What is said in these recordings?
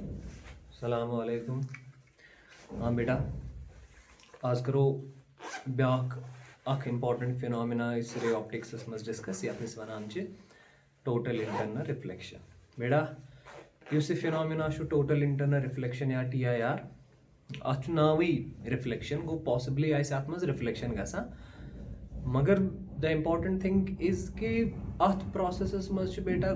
अस्सलाम वालेकुम। हाँ बेटा, आज करो ब्याक अख इम्पॉर्टेंट फिनोमिना इस रे ऑप्टिक्स मज डिस्कस यथ अस वनान छ टोटल इंटरनल रिफ्लेक्शन। बेटा use phenomena total internal reflection या TIR अथ नावई रिफ्लेक्शन गो पॉसिबली अत मज रिफ्लेक्शन गसान, मगर द इम्पॉर्टेंट थिंग इज कि अथ प्रोसेस मज बेटा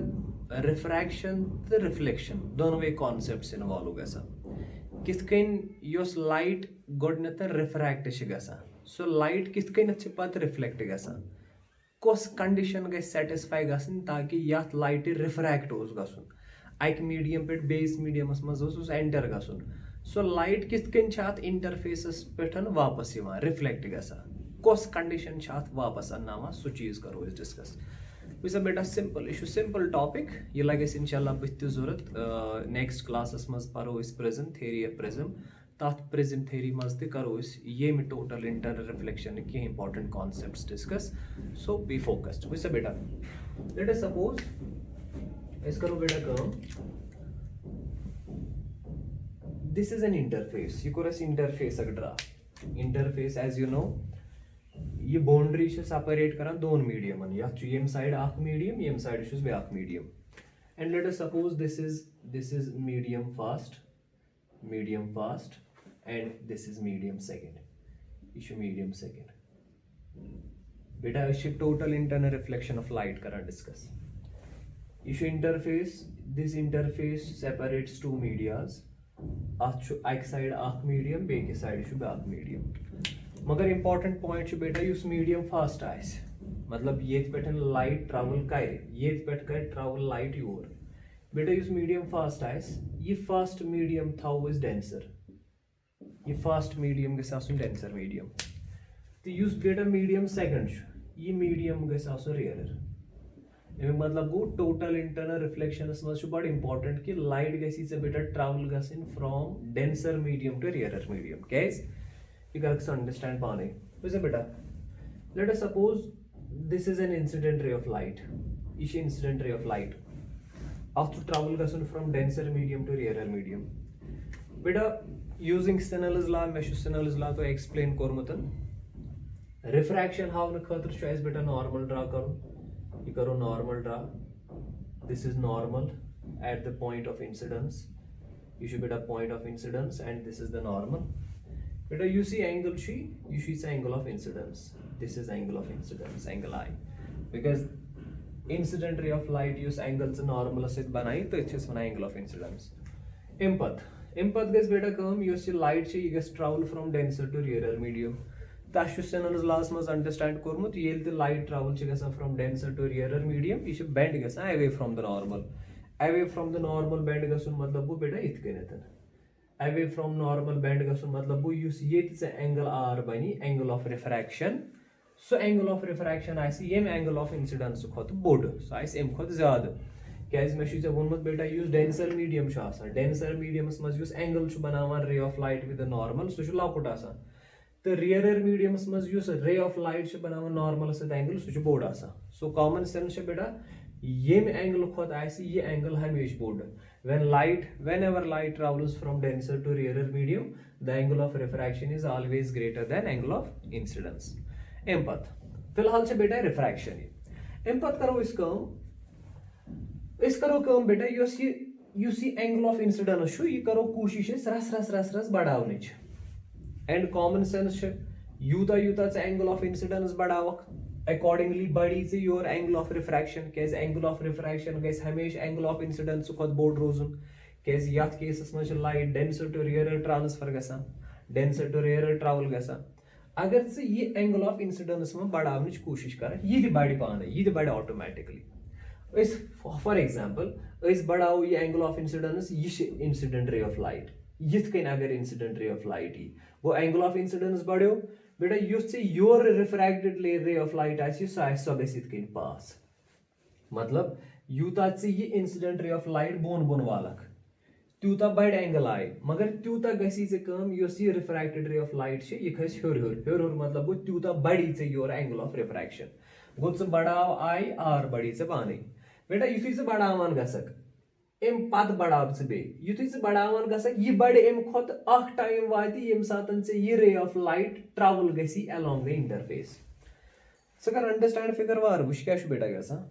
रिफ्रैक्शन तो रिफ्लेक्शन दोनों कॉन्सेप्ट्स इन्वॉल्व गसान। किथ कन योस लाइट गोडनेथ रिफ्रैक्ट गसान, सो लाइट किथ कन पत रिफ्लेक्ट गसान, कस कंडीशन गई सेटिस्फाई गसन ताकि यथ लाइट रिफ्रैक्ट ओस गसन अक मीडियम पे बेस मीडियमस मज एंटर गसन। सो लाइट किथ कन अत इंटरफेसस पे वापस रिफ्लेक्ट गसान, कस कंडीशन वापस अन्नावा सो चीज करो डिस्कस। वैसे बेटा सिंपल यह सिंपल टॉपिक, यह लगे इंशाल्लाह बुत जरूरत। नेक्स्ट क्लासस मज परो प्रिज्म थ्योरी ऑफ प्रिज्म, तथ प्रिज्म थ्योरी मज त करो ये टोटल इंटरनल रिफ्लेक्शन की important concepts discuss. So be focused. वैसे बेटा लेट अस सपोज इस करो बेटा काम, दिस इज एन इंटरफेस, यह कर interface draw. Interface as you know ये बाउंड्री सेपरेट करान दोन मीडियम, यम साइड अख मीडियम यम साइड ब्याक medium. And let us suppose this is medium first and this is medium second, यह मीडियम सेकंड। बेटा total internal reflection of light करान डिस्कस। यह interface, this interface separates two medias, अक side अख medium बेकि side ब्याक medium. मगर important point बेटा युस मीडियम फास्ट आस, मतलब ये पे लाइट ट्रैवल कर ट्रैवल लाइट योर। बेटा युस मीडियम फास्ट आस, ये फास्ट मीडियम थो डेंसर, ये फास्ट मीडियम गस डेंसर मीडियम। तो युस बेटा मीडियम सेकंड ये मीडियम गस रेयरर। अमिक मतलब गो टोटल इंटरनल रिफ्लेक्शन मज बड़ इंपॉर्टेंट कि लाइट गसी बेटा ट्रैवल गसन from denser medium to rarer medium. कैस you can understand पाने। वैसे बेटा let us suppose this is an incident ray of light, इस incident ray of light after travel गसन from denser medium to rarer medium। बेटा using Snell's law, मैं Snell's law तो explain कोरमुतन refraction हावन खतर छ इस बेटा normal draw करो, ये करो normal draw, this is normal at the point of incidence, you should बेटा point of incidence and this is the normal। बेटा you see angle she, you see angle of incidence, this is angle of incidence, angle I, because incident ray of light use angle से normal से बनाई तो इच्छे से बना angle of incidence। इम्पथ गस बेटा कम युस लाइट ये गस travel from denser to rarer medium. तश Snell's laws मज अंडरस्टैंड कोरमुत येल ते लाइट ट्रैवल गसान from denser to rarer medium, ये बेंड गसान away from the normal. Away from the normal bend गसन मतलब गो बेटा इत कनेतन away from normal bend गसन मतलब गो युस येत से एंगल R बनी angle of refraction, so angle of refraction आसी येम एंगल ऑफ इंसिडेंस खत बोड, सो आसी एम खत ज्यादा। कैज मे छु वोनमुत बेटा युस डेंसर मीडियम छु आसान, डेंसर मीडियमस मज युस एंगल छु बनावान ray of light with the normal so छु लॉकट आसान। तो रेयरर मीडियमस मज युस रे ऑफ लाइट छु बनावान नॉर्मल से एंगल सो छु बोड आसान। सो कॉमन सेंस छ बेटा येम एंगल खत आसी ये एंगल हमेश board. Whenever light travels from denser to rarer medium, the angle of refraction is always greater than angle of incidence। एम्पथ फिलहाल से बेटा रिफ्रैक्शन एम्पथ करो इस करो कम बेटा युस ये एंगल ऑफ इंसिडेंस छु ये करो कोशिश रस बढ़ावनिच। एंड कॉमन सेंस यूता यूता एंगल ऑफ इंसिडेंस बढ़ावक अकॉर्डिंगली बड़ी से योर एंगल ऑफ रिफ्रैक्शन, कैसे एंगल ऑफ रिफ्रैक्शन गैस हमेशा एंगल ऑफ इंसिडेंस खुद बोड रोजन। कैसे यथ केसस मज light denser to rarer transfer गसान, डेंसर टू रेयरर ट्रैवल गसान। अगर से ये एंगल ऑफ इंसिडेंस में बढ़ावनिच कोशिश कर ये बढ़ पाने, ये बढ़ ऑटोमेटिकली। फॉर एग्जांपल इस बढ़ाओ ये एंगल ऑफ इंसिडेंस, ये इंसिडेंट रे ऑफ लाइट, यथ कन अगर इंसिडेंट रे ऑफ लाइट ही वो एंगल ऑफ इंसिडेंस बढ़ो बेटा use your refracted ray of light आसी सो गस इत कन पास, मतलब यूता ये इंसिडेंट रे ऑफ लाइट बोन बोन वालक त्यूता बढ़ एंगल आए, मगर त्यूता गसी से कम युस ये रिफ्रैक्टेड रे ऑफ लाइट छे ये खस हर मतलब गो त्यूता बढ़ी से योर एंगल ऑफ रिफ्रैक्शन गो बढ़ाव आई आर बढ़ी से पानी। बेटा युथी से बढ़ावान गसक एम पत बढ़ाव बे युथु बढ़ावान गसा यह बढ़ एम खोत अख टाइम वात यम सातन से यह रे ऑफ लाइट ट्रैवल गसी अलोंग द इंटरफेस सो कर अंडरस्टैंड फिगर वार वुश क्या बेटा गसा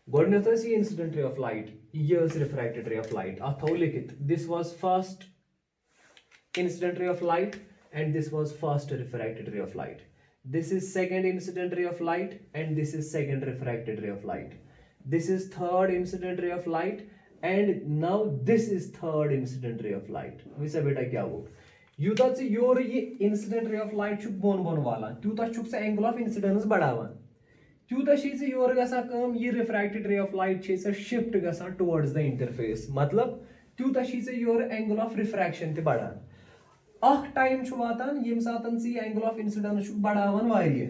गोडनेथ यह इंसिडेंट रे ऑफ लाइट यह रिफ्रैक्टेड रे ऑफ लाइट अथ थो लिखित this was first incident ray of light and this was first refracted ray of light. This is second incident ray of light and this is second refracted ray of light. This is third incident ray of light and now this is third incident ray of light. वैसे बेटा क्या हो Utah से your ये incident ray of light छु bone bone वाला त्यूता छु से angle of incidence बढ़ावान त्यूता शी से योर गसा काम ये refracted ray of light she से shift गसा towards the interface मतलब त्यूता शी से योर angle of refraction ते बढ़ान अख टाइम छु वातान यम सातन से एंगल ऑफ इंसिडेंस छु बढ़ावन वारिये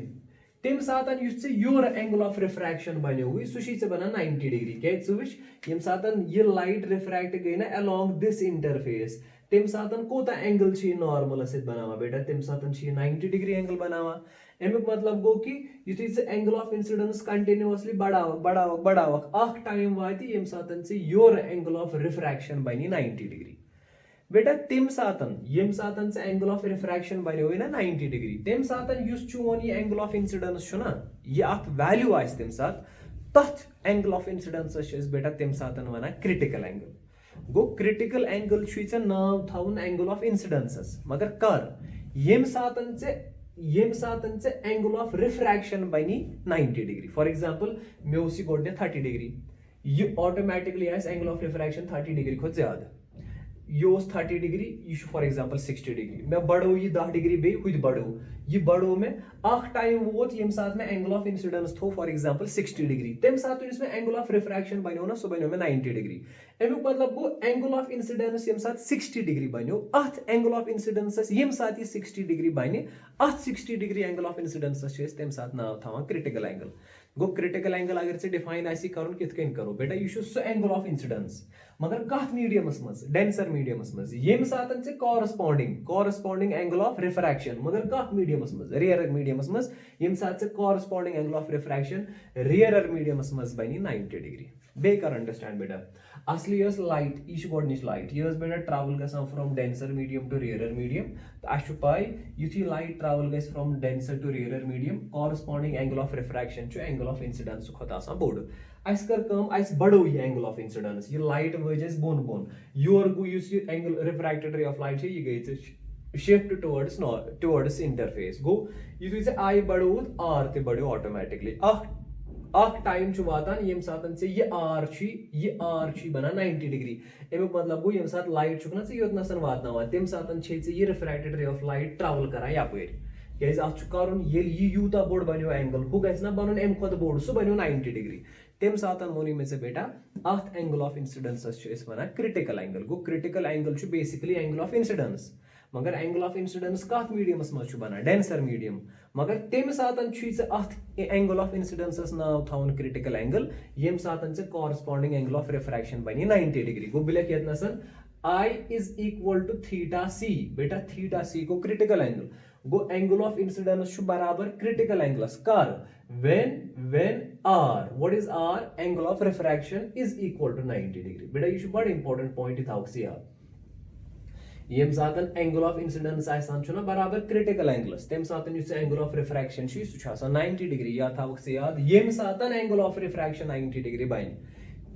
तम सातन युस से योर एंगल ऑफ रिफ्रैक्शन बनो हुई सुशी से बना 90 डिग्री के सुविश यम सातन ये लाइट रिफ्रैक्ट गई ना अलोंग दिस इंटरफेस तम सातन कोता एंगल छी नॉर्मल से बनावा बेटा तम सातन छी 90 डिग्री एंगल बनावा एमुक मतलब गो कि युथि से एंगल ऑफ इंसिडेंस कंटीन्यूअसली बढ़ावा अख टाइम वाती यम सातन से योर एंगल ऑफ रिफ्रैक्शन बनी 90 डिग्री बेटा तम सातन यम सातन से एंगल ऑफ रिफ्रैक्शन बनो ना 90 डिग्री तम सातन युस चोन ये एंगल ऑफ इंसिडेंस छुना ये अत वैल्यू आस तम सात तथ एंगल ऑफ इंसिडेंस बेटा तम सातन वना क्रिटिकल एंगल गो क्रिटिकल एंगल छु नाव थाउन एंगल ऑफ इंसिडेंस मगर कर यम सातन से एंगल ऑफ रिफ्रैक्शन बनी 90 डिग्री फॉर एग्जांपल मे उसी गोडने 30 डिग्री ये ऑटोमेटिकली आस एंगल ऑफ रिफ्रैक्शन 30 डिग्री खो ज्यादा यो 30 डिग्री यह फॉर एग्जांपल 60 डिग्री मैं बढ़ो ये 10 डिग्री बे खुद बढ़ो ये बढ़ो में अख टाइम वोत यम साथ में एंगल ऑफ इंसिडेंस थो फॉर एग्जांपल 60 डिग्री तम साथ इसमें एंगल ऑफ रिफ्रैक्शन बनो ना सो बनो में 90 डिग्री एमुक मतलब गो एंगल ऑफ इंसिडेंस यम साथ 60 डिग्री बनो अथ एंगल ऑफ इंसिडेंस यम साथ ये 60 डिग्री बने अथ 60 डिग्री एंगल ऑफ इंसिडेंस तम साथ नाव थावान क्रिटिकल एंगल गो क्रिटिकल एंगल अगर से डिफाइन आसी करुन कित कन करो बेटा यह सो एंगल ऑफ इंसिडेंस मगर कथ मीडियमस मज डेंसर मीडियमस मज यम सातन से कॉरस्पॉन्डिंग एंगल ऑफ रिफ्रैक्शन मगर कथ मीडियमस मज रियर मीडियमस मज यम सात से corresponding angle of refraction rear mediums मज बनी 90 डिग्री बे कर अंडरस्टैंड बेटा असली यस लाइट यह गोडनिच लाइट यह बेटा ट्रैवल गसान from denser medium to rare medium तो अस पाई युथि लाइट ट्रैवल गस from denser to rare medium corresponding angle of refraction angle of incidence खोत आसान बोड़ अस कर कम अस बढ़ो ये एंगल ऑफ इंसिडेंस ये लाइट वज अस बोन बोन योर गो युस ये angle refracted ray of light ये गई शिफ्ट टुवर्ड्स इंटरफेस गो युथि से आई बढ़ोत आर ते बढ़ो ऑटोमेटिकली अख टाइम छु वातान यम सातन से ये आर छी बना 90 डिग्री एमुक मतलब गो यम सात लाइट छु ना से योतनसन वातनावा तम सातन छे ये refracted ray of light travel करा यापरि केज अत छु करन ये यूता बोड़ बनो एंगल हु गस ना बनन एम खोद बोड़ सो बनो 90 डिग्री तम सातन वोनी में से बेटा अथ एंगल ऑफ इंसिडेंस छु वना क्रिटिकल एंगल गो क्रिटिकल एंगल छु बेसिकली एंगल ऑफ इंसिडेंस मगर एंगल ऑफ इंसिडेंस कथ मीडियमस मज छु बना डेंसर मीडियम मगर तम सातन छु अथ एंगल ऑफ इंसिडेंस नाव थाउन क्रिटिकल एंगल यम सातन से कॉरस्पॉन्डिंग एंगल ऑफ रिफ्रैक्शन बनी 90 डिग्री गो बिलक यतनसन I is equal to theta c बेटा theta c को critical angle go angle of incidence छु बराबर क्रिटिकल एंगल्स कर when r what is r angle of refraction is equal to 90 degree बेटा ये बड़ा इंपॉर्टेंट पॉइंट इथाउक से याद यम सातन एंगल ऑफ इंसिडेंस आसान छु ना बराबर क्रिटिकल एंगल्स तम सातन युस एंगल ऑफ रिफ्रैक्शन छु सु छु 90 डिग्री या थाउक से याद यम सातन एंगल ऑफ रिफ्रैक्शन 90 डिग्री बन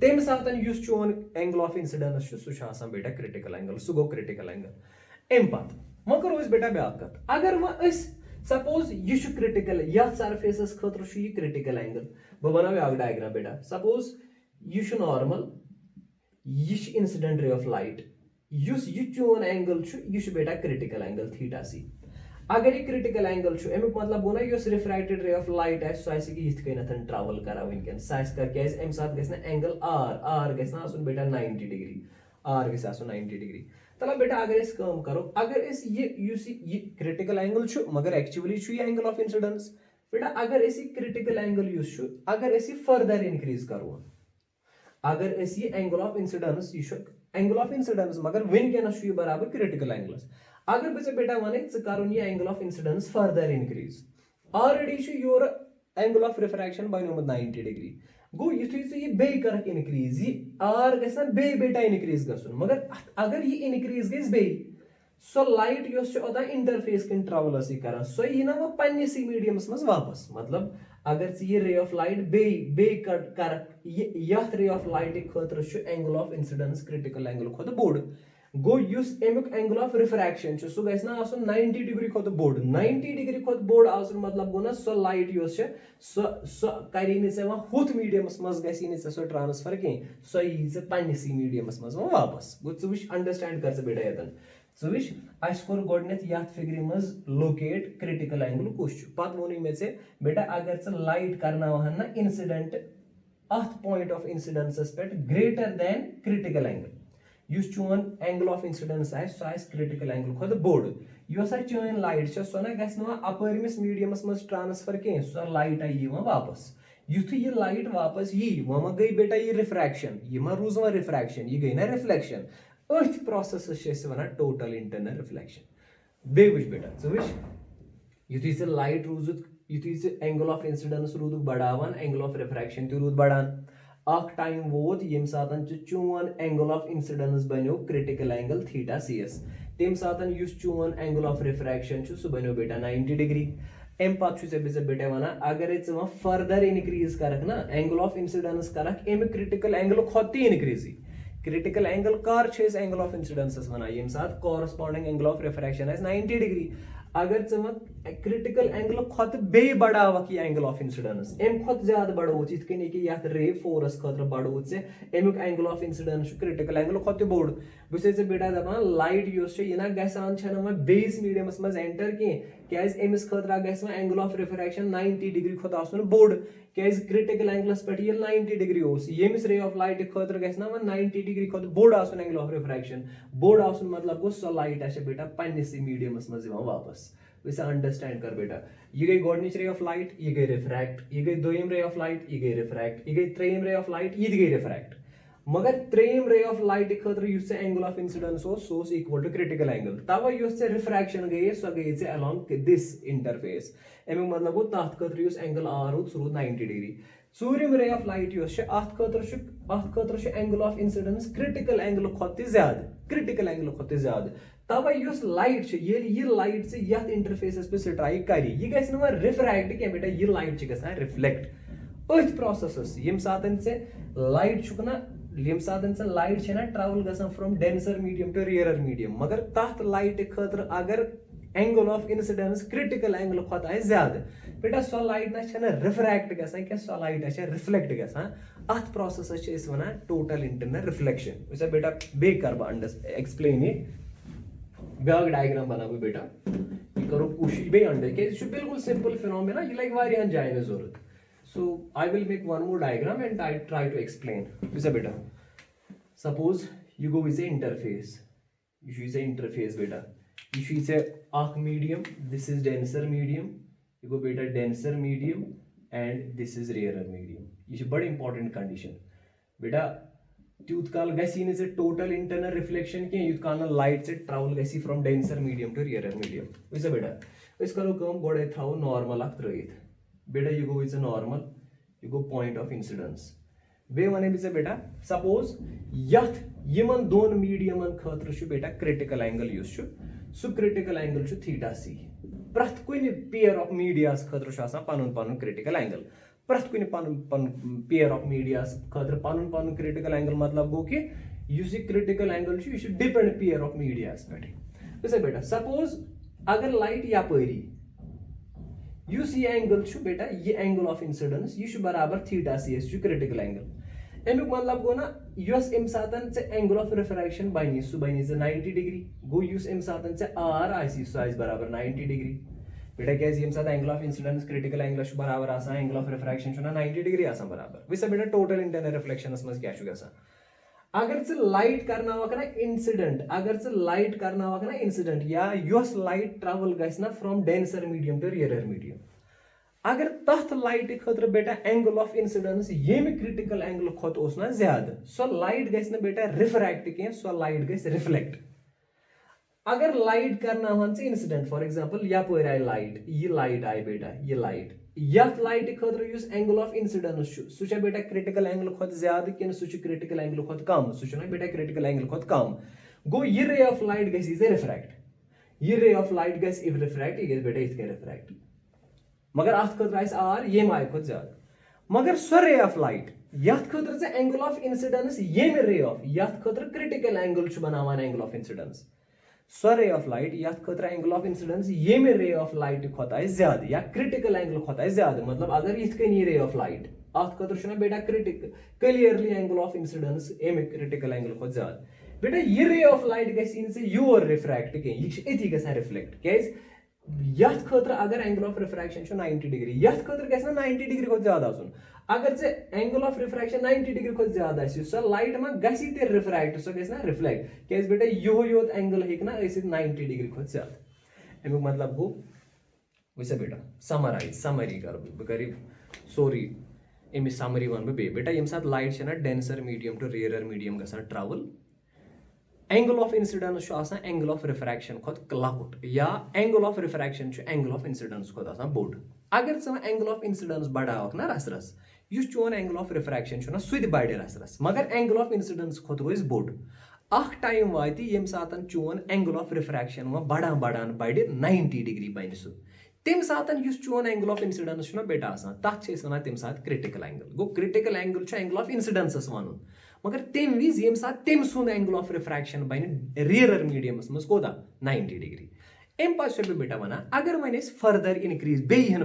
तम सातन युस चोन एंगल ऑफ इंसिडेंस छु सु छु आसान बेटा क्रिटिकल एंगल सु गो क्रिटिकल एंगल एम पत म करो इस बेटा ब्याक कत अगर व इस सपोज ये छु क्रिटिकल या सरफेसस खतर छु ये क्रिटिकल एंगल ब बनाव ब्याक डायग्राम बेटा सपोज ये छु नॉर्मल ये छु incident ray of light use ये चोन एंगल छु ये छु बेटा क्रिटिकल एंगल थीटा सी अगर ये क्रिटिकल एंगल छु एम मतलब गो ना yes refracted ray of light है सो आसी कि इथ कनथन ट्रैवल करा वनकन साइज कर के एम साथ गस ना एंगल आर गस ना आसुन बेटा 90 डिग्री आर गस आसुन 90 डिग्री तला बेटा अगर इस काम करो अगर इस ये क्रिटिकल एंगल छु मगर एक्चुअली छु ये एंगल ऑफ इंसिडेंस बेटा अगर इस क्रिटिकल एंगल यूज छु अगर इस फर्दर इंक्रीज करो अगर इस ये एंगल ऑफ इंसिडेंस ये एंगल ऑफ इंसिडेंस मगर वनकन छु बराबर क्रिटिकल एंगल्स अगर बे बेटा वन करुन ये angle of incidence further increase already छु योर एंगल ऑफ रिफ्रैक्शन बनोमुत 90 डिग्री गो युथुय चे ये बे करक इनक्रीज ये आर गस ना बे बेटा इनक्रीज गसुन मगर अगर ये इनक्रीज गस बे सो लाइट योस ओदा इंटरफेस कन ट्रैवल कर सो यी ना पन्निस मीडियमस मज वापस मतलब अगर ये रे ऑफ लाइट बे कर यथ रे ऑफ लाइट खतर angle of incidence critical angle खुद बोड़ गो युस एमुक एंगल ऑफ रिफ्रैक्शन सो गस ना आसन 90 डिग्री खुद बोड़ 90 डिग्री खुद बोड़ आसन मतलब गो ना सो लाइट योस सो करी ने से हुत मीडियमस मज गसी ने सो ट्रांसफर के सो यी से पन्निस मीडियमस मज वापस गो छु विश अंडरस्टैंड कर से बेटा यतन सो विश अस कोर गोडनेथ यात फिगर मज लोकेट क्रिटिकल एंगल कुछ पत वोन मे से बेटा अगर से लाइट करना वहन ना इंसिडेंट अथ पॉइंट ऑफ इंसिडेंस पे ग्रेटर देन क्रिटिकल एंगल युस चोन एंगल ऑफ इंसिडेंस आस सो आस क्रिटिकल एंगल खुद बोड़ युस चोन लाइट सो ना गस अपरमिस मीडियमस मज ट्रांसफर कह सो लाइट आई वापस युथ ये लाइट वापस यी वह गई बेटा ये रिफ्रैक्शन ये रूज वह रिफ्रैक्शन ये गई ना रिफ्लेक्शन अथ प्रोसेस वन टोटल इंटरनल रिफ्लेक्शन बे वुच बेटा च वुच युथुय से लाइट रूज युथुय से एंगल ऑफ इंसिडेंस रूद बढ़ावान एंगल ऑफ रिफ्रैक्शन तु रूद बढ़ान अख टाइम वोत यम सातन चोन एंगल ऑफ इंसिडेंस बनो क्रिटिकल एंगल थीटा cs तम सातन युस चोन एंगल ऑफ रिफ्रैक्शन सह बनो बेटा 90 डिग्री एम पत बेटा वन अगर च फर्दर इनक्रीज करक ना एंगल ऑफ इंसिडेंस करक एम क्रिटिकल एंगल खुद इनक्रीज क्रिटिकल एंगल कर एंगल ऑफ इंसिडेंस वन यम सात corresponding angle of refraction 90 degree अगर क्रिटिकल एंगल खुद बे बढ़ावक ये एंगल ऑफ इंसिडेंस एम खुद ज्यादा बढ़ोत इत कन कि यथ रे फोर्स खतर बढ़ोत से एमुक angle of incidence critical angle खुद बोड़ बस बेटा दपान लाइट युस यह गसान बेस मीडियमस मज एंटर क्या अमिस खतर गस एंगल ऑफ रिफ्रैक्शन 90 डिग्री खुद आसन बोड़ क्या क्रिटिकल एंगलस पे ये 90 डिग्री यमिस रे ऑफ लाइट खतर गस 90 डिग्री खुद बोड़ आसन एंगल ऑफ रिफ्रैक्शन बोड़ आसन मतलब गो सो लाइट आ बेटा पन्निस मीडियमस मज वापस वैसे अंडरस्टैंड कर बेटा ये गई गोडनिच रे ऑफ लाइट ये गई रिफ्रैक्ट ये गई दोयम रे ऑफ लाइट ये गई रिफ्रैक्ट ये गई त्रेयम रे ऑफ लाइट ये गई रिफ्रैक्ट मगर त्रेयम रे ऑफ लाइट खतर युस angle of incidence so equal to critical angle तब युस रिफ्रैक्शन गई सो गई अलोंग दिस इंटरफेस अमुक मतलब गो तथ खतर युस एंगल आर रूद सह रूद 90 डिग्री सूर्यम रे ऑफ लाइट युस अथ खतर angle of incidence critical angle खुद ज्यादा क्रिटिकल एंगल खुद ज्यादा तब युस लाइट ये लाइट से यथ इंटरफेस पे स्ट्राइक करी ये गस रिफ्रैक्ट क्या बेटा ये लाइट गसान रिफ्लेक्ट अथ प्रोसेस यम सातन से लाइट छुक ना यम सातन से लाइट छे ना ट्रैवल गसान from denser medium to rarer medium मगर तथ लाइट खतर अगर angle of incidence critical angle खुद आए ज्यादा बेटा सो लाइट ना रिफ्रैक्ट गसान क्या सो लाइट रिफ्लेक्ट गसान अथ प्रोसेस वन टोटल इंटरनल रिफ्लेक्शन वैसे बेटा बे कर एक्सप्लेन इट ब्याक डायग्राम बनाबो बेटा ये करो कोशिश बे अंडर के बिल्कुल सिंपल फिनोमेना ये लाइक वारियान जायन जरूरत so I will make one more diagram and I try to explain वैसे बेटा suppose you go with interface you is interface बेटा यू इज अख medium this is denser medium you go बेटा denser medium and this is rarer medium ये बड़ी important condition बेटा तूत काल गसी से टोटल इंटरनल रिफ्लेक्शन के यूत काल लाइट से ट्रैवल गसी from denser medium to rarer medium वैसे बेटा इस करो कम गोड़े थ्राउ नॉर्मल अख त्रयित बेटा you go with normal you go point of incidence बे वने बिसे बेटा सपोज यथ यमन दोन मीडियमन खतर छु बेटा क्रिटिकल एंगल यूस छु सु क्रिटिकल एंगल छु थीटा सी प्रथ कुन पेयर ऑफ मीडियास खतर छु आसा पनुन पनुन क्रिटिकल एंगल प्रथ कुन पन पेयर ऑफ मीडियास खतर पनुन पनुन क्रिटिकल एंगल मतलब गो कि युस क्रिटिकल एंगल छु यु डिपेंड पेयर ऑफ मीडियास पे वैसे बेटा सपोज अगर लाइट यापरी युस ये एंगल छु बेटा ये एंगल ऑफ इंसिडेंस यु बराबर थीटा सी छु क्रिटिकल एंगल अमुक मतलब गो ना युस एम सातन से एंगल ऑफ रिफ्रैक्शन बनी सु बनी 90 डिग्री गो युस एम सातन से आर आसी सु आइस बराबर 90 डिग्री बेटा क्या यम साथ angle of incidence critical angle बराबर आसान एंगल ऑफ रिफ्रैक्शन 90 डिग्री आसान बराबर वैसे बेटा टोटल इंटरनल रिफ्लेक्शन मज क्या गसान अगर से लाइट करना ना इंसिडेंट अगर से लाइट करना ना इंसिडेंट या युस लाइट ट्रैवल गस ना from denser medium to rarer medium अगर तथ लाइट खतर बेटा एंगल ऑफ इंसिडेंस यम क्रिटिकल एंगल खुद ना ज्यादा सो लाइट गस ना बेटा रिफ्रैक्ट कह सो लाइट गस रिफ्लेक्ट अगर लाइट करना वन से इंसिडेंट फॉर एग्जांपल यपर आई लाइट आई बेटा ये लाइट यथ लाइट खतर युस एंगल ऑफ इंसिडेंस सह बेटा क्रिटिकल एंगल खुद ज्यादा कि सह क्रिटिकल एंगल खुद कम सह बेटा क्रिटिकल एंगल खुद कम गो ये रे ऑफ लाइट गई रिफ्रैक्ट ये रे ऑफ लाइट गई रिफ्रैक्ट ये बेटा इत रिफ्रैक्ट मगर अत खतर आर ये आय खुद ज्यादा मगर सो रे ऑफ लाइट यथ खतर एंगल ऑफ इंसिडेंस ये रे ऑफ यथ खतर क्रिटिकल एंगल बनावान angle of incidence so ray of light यथ खतर एंगल ऑफ इंसिडेंस ये रे ऑफ लाइट खुद ज्यादा या क्रिटिकल एंगल खुद ज्यादा मतलब अगर इत कन रे ऑफ लाइट अत खतर बेटा क्लियरली एंगल ऑफ इंसिडेंस एम क्रिटिकल एंगल खुद ज्यादा बेटा ये रे ऑफ लाइट गई योर रिफ्रैक्ट कह यह रिफ्लेक्ट क्या यथ खतर अगर एंगल ऑफ रिफ्रैक्शन 90 डिग्री यथ खतर गस 90 डिग्री खुद ज्यादा आसन अगर से एंगल ऑफ रिफ्रैक्शन 90 डिग्री खुद ज्यादा सो लाइट मा गसी ते रिफ्रैक्ट सो गस ना रिफ्लेक्ट क्या बेटा योत एंगल हेक ना 90 डिग्री खुद ज्यादा अमुक मतलब गो वैसे बेटा समरी कर बह सोरी अमिस समरी वन बे बेटा यम साथ लाइट ना denser medium to rare medium गसान travel angle of incidence angle of refraction खुद लकुट या angle of refraction angle of incidence खुद बोड अगर एंगल ऑफ इंसिडेंस बढ़ावक ना रस रस युस चोन एंगल ऑफ रिफ्रैक्शन सह बढ़ रस रस मगर एंगल ऑफ इंसिडेंस खुद रोज बोड अख टाइम वात यम सात चोन एंगल ऑफ रिफ्रैक्शन बढ़ान बढ़ान बढ़ 90 डिग्री बन सह तम सात चोन एंगल ऑफ इंसिडेंस बेटा तथ वन तम सात critical angle go critical angle angle of incidence one मगर तम विज यम सात तम सुंद एंगल ऑफ रिफ्रैक्शन बन रेयर मीडियमस मज कोता 90 डिग्री अम पे बेटा वन अगर वन फर्दर इनक्रीज बेहन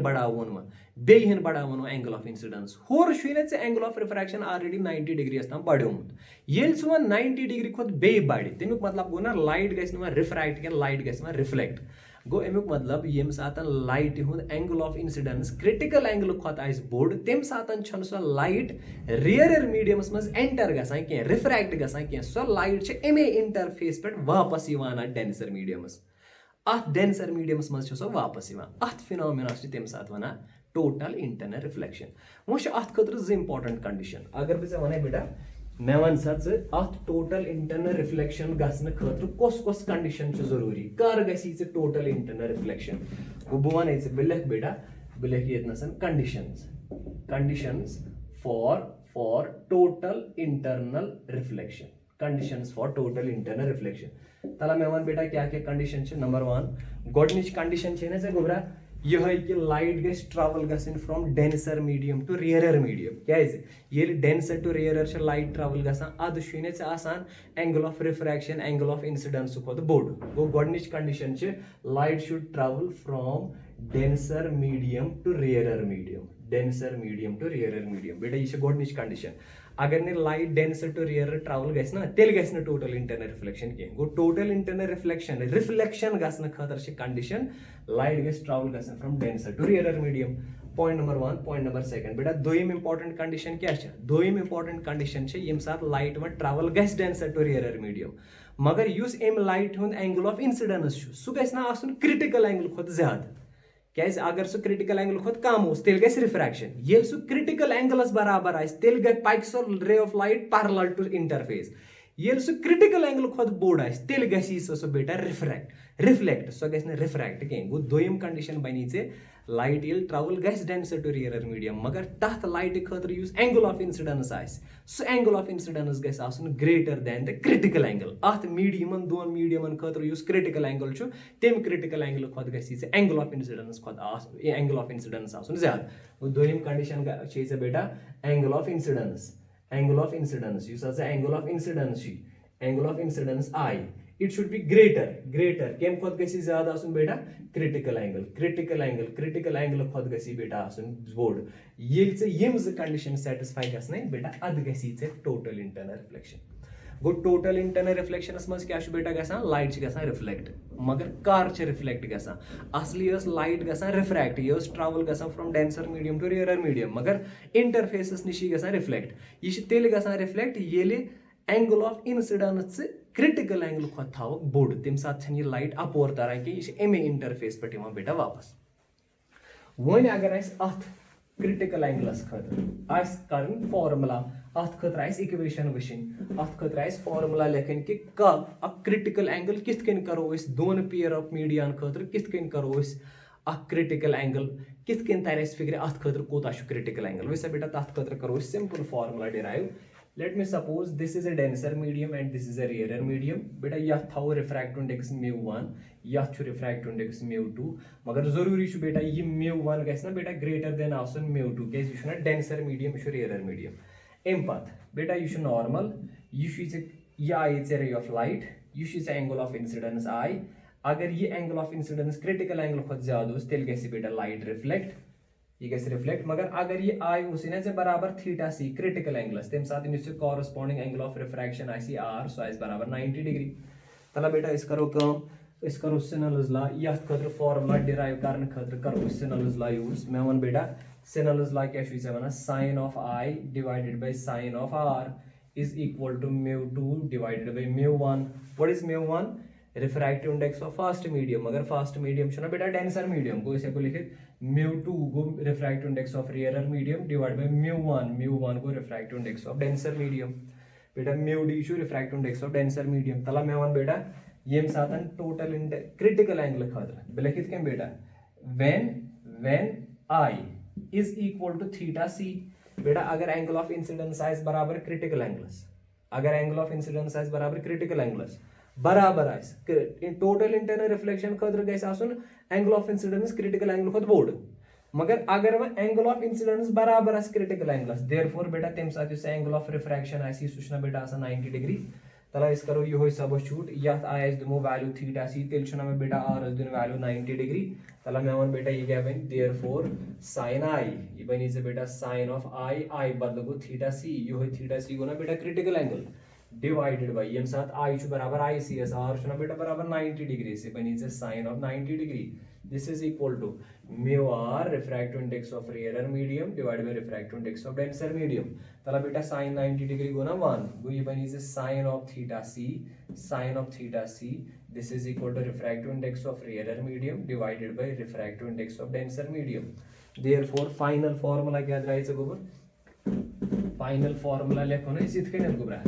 बढ़ावन एंगल ऑफ इंसिडेंस होर angle of refraction already 90 degree तम बढ़ोमुत ये 90 डिग्री खुद बे बढ़ तमिक मतलब गो ना लाइट गि रिफ्रैक्ट क्या लाइट गि रिफ्लेक्ट गो अमुक मतलब यम सात लाइट हुंद angle of incidence critical angle खुद आस बोड़ तम सात सो लाइट रेयर मीडियमस मज एंटर गसान कह रिफ्रैक्ट गसान कह सो लाइट अमे इंटरफेस पे वापस डेंसर मीडियमस अत डेंसर मीडियमस मज सो वापस अत फिनोमिना तम सात वन टोटल इंटरनल रिफ्लेक्शन वो अत खतर इंपॉर्टेंट कंडीशन अगर बह वन बेटा मे वन सा अत टोटल इंटरनल रिफ्लेक्शन गसन खतर कस कंडीशन जरूरी कर गसी टोटल इंटरनल रिफ्लेक्शन वो बह वन बह लिख बेटा बह लिख ये conditions for total internal reflection conditions for total internal reflection तला मे वन बेटा क्या क्या कंडीशन नंबर 1 गोडनिच कंडीशन छे ना गोबरा यह कि लाइट गस ट्रैवल गसन from denser medium to rare medium क्या denser to rare light travel गसान अद आसान angle of refraction angle of incidence खुद बोड़ गो गोडनिच condition light should travel from denser medium to rare medium बेटा यह गोडनिच कंडीशन अगर ने light denser to rare travel गना तेल गि टोटल इंटरनल रिफ्लेक्शन कह गो टोटल इंटरनल रिफ्लेक्शन गसन खतर कंडीशन लाइट गि ट्रैवल गसन from denser to rare medium point number 1 point number 2 बेटा दोयम इंपॉर्टेंट कंडीशन क्या दोयम इंपॉर्टेंट कंडीशन यम सात लाइट वन ट्रैवल गस डेंसर टू रेयर मीडियम मगर युस एम लाइट हुंद एंगल ऑफ इंसिडेंस सह गि क्रिटिकल एंगल खुद ज्यादा क्या अगर सह क्रिटिकल एंगल खुद कम तेल गि रिफ्रैक्शन ये सह क्रिटिकल एंगलस बराबर तेल पक so ray of light parallel to interface ये सह क्रिटिकल एंगल खुद बोड़ तेल गसी सह बेटा रिफ्लेक्ट सह गि रिफ्रैक्ट कह गो दोयम कंडीशन बनी लाइट ये ट्रैवल गस डेंसर टू रेयर मीडियम मगर तथ लाइट खतर एंगल ऑफ इंसिडेंस सह एंगल ऑफ इंसिडेंस गि greater than the critical angle अत मीडियम दोन मीडियमन खतर क्रिटिकल एंगल तम क्रिटिकल एंगल खुद गि एंगल ऑफ इंसिडेंस खुद एंगल ऑफ इंसिडेंस ज्यादा दोयम कंडीशन बेटा angle of incidence angle of incidence I it should be greater केम खुद गसी ज्यादा आसन बेटा क्रिटिकल एंगल खुद गसी बेटा आसन बोड़ ये यम कंडीशन सेटिस्फाई गसने बेटा अद गसी टोटल इंटरनल रिफ्लेक्शन गो टोटल इंटरनल रिफ्लेक्शन मज क्या बेटा गसान लाइट गसान रिफ्लेक्ट मगर कर रिफ्लेक्ट गसान असली लाइट गसान रिफ्रैक्ट यह ट्रैवल गसान from denser medium to rare medium मगर इंटरफेसस निश गसान रिफ्लेक्ट यह तेल गसान रिफ्लेक्ट ये angle of incidence critical angle खुद थवक बोड़ तम सात यह लाइट अपोर तरह कि यह अमे इंटरफेस पे बेटा वापस वन अगर अत क्रिटिकल एंगलस खतर कर फॉर्मुला अत खतर इक्वेशन वुचन अत खतर फॉर्मुला लिखन कि क्रिटिकल एंगल कित करो दोन पेयर ऑफ मीडियन खतर कित करो क्रिटिकल एंगल कित कन तर फिक्र अत खतर कोता क्रिटिकल एंगल वैसे बेटा तथ खतर करो simple formula derive let me suppose this is a denser medium and this is a rarer medium बेटा यह थो रिफ्रैक्टिव इंडेक्स μ1 यह रिफ्रैक्टिव इंडेक्स μ2 मगर जरूरी बेटा यह μ1 गस ना बेटा ग्रेटर देन आसन μ2 के यह डेंसर मीडियम यह रेयर मीडियम अम पत बेटा यह नॉर्मल यह आई रे ऑफ लाइट यह एंगल ऑफ इंसिडेंस आई अगर यह angle of incidence critical angle खुद ज्यादा तेल गस बेटा लाइट रिफ्लेक्ट यह गस रिफ्लेक्ट मगर अगर यह आई उस बराबर थीटा सी क्रिटिकल एंगलस तम सात corresponding angle of refraction are so बराबर 90 डिग्री तला बेटा इस करो कम इस करो सिनल्स लॉ यह खतर फार्मूला डिराइव करने खतर करो सिनल्स लॉ यूज मैं वन बेटा सिनल्स लॉ क्या वन sine of i divided by sine of r is equal to μ2 divided by μ1 what is μ1 refractive index of fast medium अगर फास्ट मीडियम ना बेटा डेंसर मीडियम को इसे को लिखित μ2 को refractive index of rare medium divide by μ1 को refractive index of denser medium बेटा μd शु refractive index of denser medium तला मैं वन बेटा यम सातन टोटल क्रिटिकल एंगल खतर लिखित कम बेटा when i is equal to theta c बेटा अगर एंगल ऑफ इंसिडेंस आइस बराबर क्रिटिकल एंगलस अगर एंगल ऑफ इंसिडेंस आइस बराबर क्रिटिकल एंगलस बराबर आइस टोटल इंटरनल रिफ्लेक्शन खतर गस आसन angle of incidence critical angle खुद बोर्ड मगर अगर वह एंगल ऑफ इंसिडेंस बराबर आस क्रिटिकल एंगलस देयरफॉर बेटा तम साथ एंगल ऑफ रिफ्रैक्शन आसी सुना बेटा आसान 90 डिग्री तला इस करो यो सबस्टिट्यूट यथ आय दिमो वैल्यू थीटा सी तेल छुना में बेटा आर दिन वैल्यू 90 डिग्री तला मैं वन बेटा ये क्या बन देयरफॉर sin आई ये बनी से बेटा sin ऑफ आई बदल गो थीटा सी यो थीटा सी गो ना बेटा क्रिटिकल एंगल डिवाइडेड बाय यम साथ आई छु बराबर ICS आर छु ना बेटा बराबर 90 डिग्री से बनी से sin of 90 degree this is equal to mu r refractive index of rarer medium divided by refractive index of denser medium तला बेटा sin 90 डिग्री गुना 1 वो ये बनी से sin of theta c this is equal to refractive index of rarer medium divided by refractive index of denser medium therefore final formula क्या द्रायचं गोबर final formula लेखो ना इस इतके नहीं गोबरा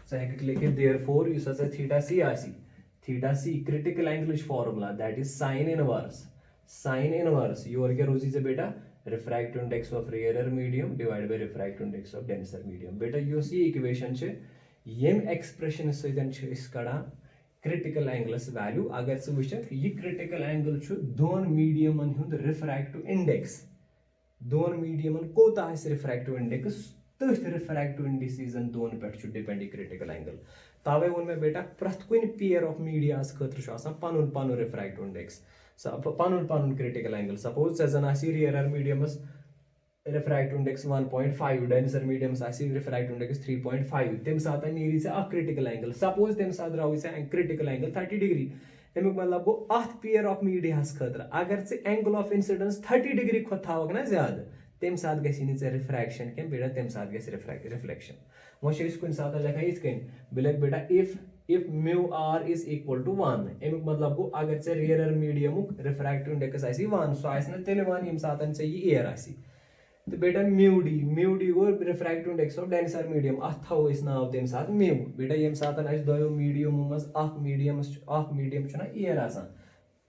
सही लिखे therefore इस ऐसे theta c आसी theta c critical angle formula that is sin inverse your क्या रोजी से बेटा refractive index of rarer medium divided by refractive index of denser medium बेटा यो सी इक्वेशन छे यम एक्सप्रेशन सदन छे इस कड़ा critical angles value अगर से वचक ये critical angle छु दोन मीडियमन हुंद refractive index दोन मीडियमन कोता है refractive index तथ refractive indices दोन पे छु डिपेंड critical angle तवे वोन में बेटा प्रथ कुन पेयर ऑफ मीडियास खतर छु आसान पनुन पनुन रिफ्रैक्टिव इंडेक्स पनुन पनुन क्रिटिकल एंगल सपोज सजन आसी रेयर मीडियमस रिफ्रैक्टिव इंडेक्स 1.5 डेंसर मीडियमस आसी रिफ्रैक्टिव इंडेक्स 3.5 तम साथ नीरी से अ क्रिटिकल एंगल सपोज तम साथ राव से क्रिटिकल एंगल 30 डिग्री तमिक मतलब गो अथ पेयर ऑफ मीडियास खतर अगर से एंगल ऑफ इंसिडेंस 30 डिग्री खत थावक ना ज्यादा तम साथ गसी नी रिफ्रैक्शन के बेटा तम साथ गस रिफ्लेक्शन वो शेष कुन साथ लिखा इस कन बिलक बेटा if mu r is equal to 1 एमिक मतलब गो अगर से रेयर मीडियम रिफ्रैक्टिव इंडेक्स आसी 1 सो आइस न तेले 1 यम साथन से ये एयर आसी तो बेटा mu d go refractive index of denser medium अथ थाओ इस नाव तम साथ mu बेटा यम साथन आइस दयो मीडियम मस अख मीडियम छना एयर आसान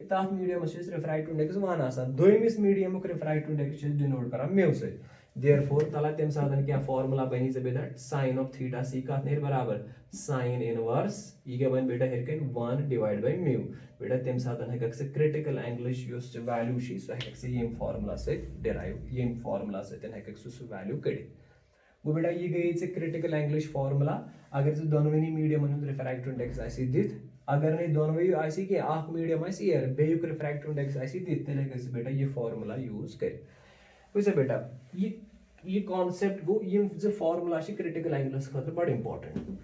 तथ मीडियम रिफ्रैक्टिव इंडेक्स 1 आसान दोयमिस मीडियम रिफ्रैक्टिव इंडेक्स डिनोट करन mu से therefore तला तम साधन क्या फार्मूला बनी से बेटा sin of theta c का नेर बराबर sin inverse ये क्या बन बेटा हेरकन 1 डिवाइड बाय mu बेटा तम साधन है कक्से क्रिटिकल एंगल यूज वैल्यू शी सो है कक्से ये फार्मूला से डिराइव ये फार्मूला से तन है कक्से वैल्यू कड़ी वो बेटा ये गई से क्रिटिकल एंगल फार्मूला अगर से दोनों मीडियम मन रिफ्रैक्टिव इंडेक्स ऐसी दित अगर नहीं दोनों ऐसी कि आख मीडियम ऐसी एयर बेयुक रिफ्रैक्टिव इंडेक्स ऐसी दित तने कक्से बेटा ये फार्मूला यूज कर वैसे बेटा ये कॉन्सेप्ट गो ये जो फार्मूला छ क्रिटिकल एंगल्स खतर बड़ इंपॉर्टेंट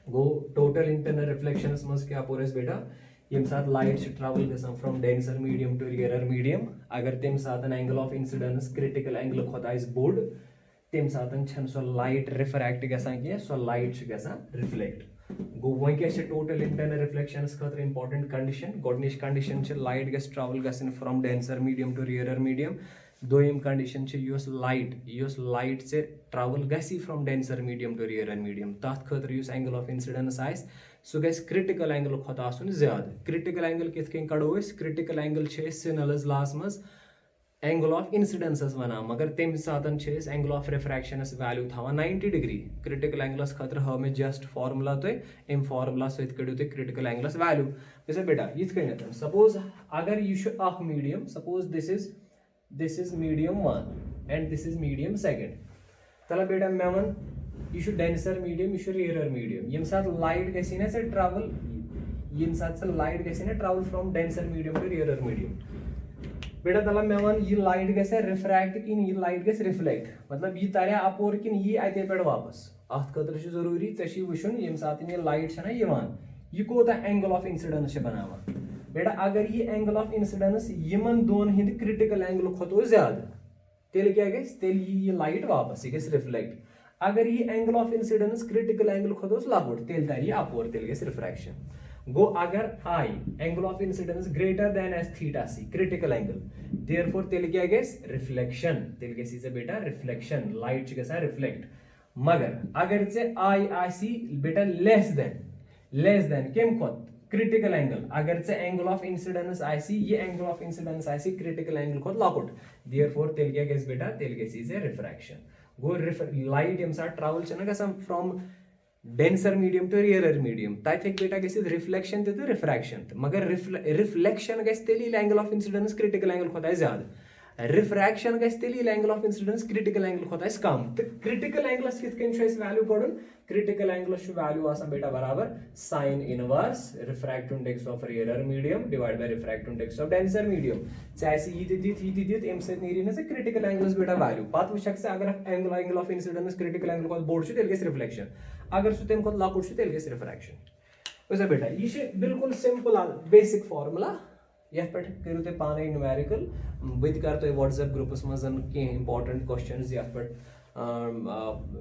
गो टोटल इंटरनल रिफ्लेक्शंस मस क्या पोरस बेटा यम साथ लाइट छ ट्रैवल गसन from denser medium to rare medium अगर तम साथ angle of incidence critical angle खता इस बोर्ड तम साथ छन सो लाइट रिफ्रैक्ट गसन के सो लाइट छ गसन रिफ्लेक्ट गो वन क्या छ टोटल इंटरनल रिफ्लेक्शंस खतर इंपॉर्टेंट कंडीशन गोडनिश कंडीशन छ लाइट गस ट्रैवल गसन from denser medium to rare medium दोयम कंडीशन युस लाइट से ट्रैवल गसी from denser medium to rare medium तथ खतर युस एंगल ऑफ इंसिडेंस आस सह गस क्रिटिकल एंगल खोत आसन ज्यादा क्रिटिकल एंगल किथ कन कड़ो क्रिटिकल एंगल सिनल्स लॉस मज एंगल ऑफ इंसिडेंस वनान मगर तम सातन एंगल ऑफ रिफ्रैक्शनस वैल्यू थवान 90 डिग्री क्रिटिकल एंगलस खतर हाव मे जस्ट फार्मूला तुम अम फार्मूला सत कड़ो तुम क्रिटिकल एंगलस वैल्यू वैसे बेटा यथ कन सपोज अगर यह medium suppose this is medium 1 and this is medium 2 तला बेटा मैं वन यह डेंसर मीडियम यह रेयर मीडियम यम साथ लाइट गसी ना से ट्रैवल यम साथ से लाइट गसी ना travel from denser medium to rare medium बेटा तला मैं वन यह लाइट गसे रिफ्रैक्ट किन यह लाइट गस रिफ्लेक्ट मतलब यह तारे अपोर किन यह अते पे वापस अत खतर जरूरी ऐ वुन यम साथ यह लाइट छना यह कोता एंगल ऑफ इंसिडेंस बनावान बेटा अगर ये एंगल ऑफ इंसिडेंस यमन दोन हिंद क्रिटिकल एंगल खोतो ज्यादा तेल क्या गस तेल ये लाइट वापस यह गस रिफ्लेक्ट अगर ये angle of incidence critical angle खोतो लकुट तेल तर यह अपोर तेल गस रिफ्रैक्शन गो अगर i angle of incidence greater than एस theta c critical angle therefore तेल क्या गस रिफ्लेक्शन तेल गस इज बेटा रिफ्लेक्शन लाइट गसा रिफ्लेक्ट मगर अगर से आई आसी बेटा लेस देन केम खोत क्रिटिकल एंगल अगर से एंगल ऑफ इंसिडेंस आसी ये एंगल ऑफ इंसिडेंस आसी क्रिटिकल एंगल खोत लकुट देयरफॉर तेल क्या गस बेटा तेल गस इज ए रिफ्रैक्शन गो लाइट यम साथ ट्रैवल छना गसान from denser medium to rare medium तथ बेटा गस रिफ्लेक्शन तो रिफ्रैक्शन मगर रिफ्लेक्शन गस तेल angle of incidence critical angle खोत ज्यादा रिफ्रैक्शन गस तेल angle of incidence critical angle खोत कम तो क्रिटिकल एंगलस किथ कन वैल्यू पढ़न क्रिटिकल एंगलस वैल्यू आसान बेटा बराबर sine inverse refractive index of rear medium divide bye refractive index of denser medium चाहे ये दित अम सत क्रिटिकल एंगलस बेटा वैल्यू पत वुक से अगर angle of incidence critical angle खोत बोड़ तेल गस रिफ्लेक्शन अगर सह तम खोत लकुट तेल गस रिफ्रैक्शन वैसे बेटा यह बिल्कुल सिंपल बेसिक फार्मूला ये पे करू तुम पाने न्यूमेरिकल बह कर तुम व्हाट्सएप ग्रुपस मज कह इंपॉर्टेंट क्वेश्चंस ये पे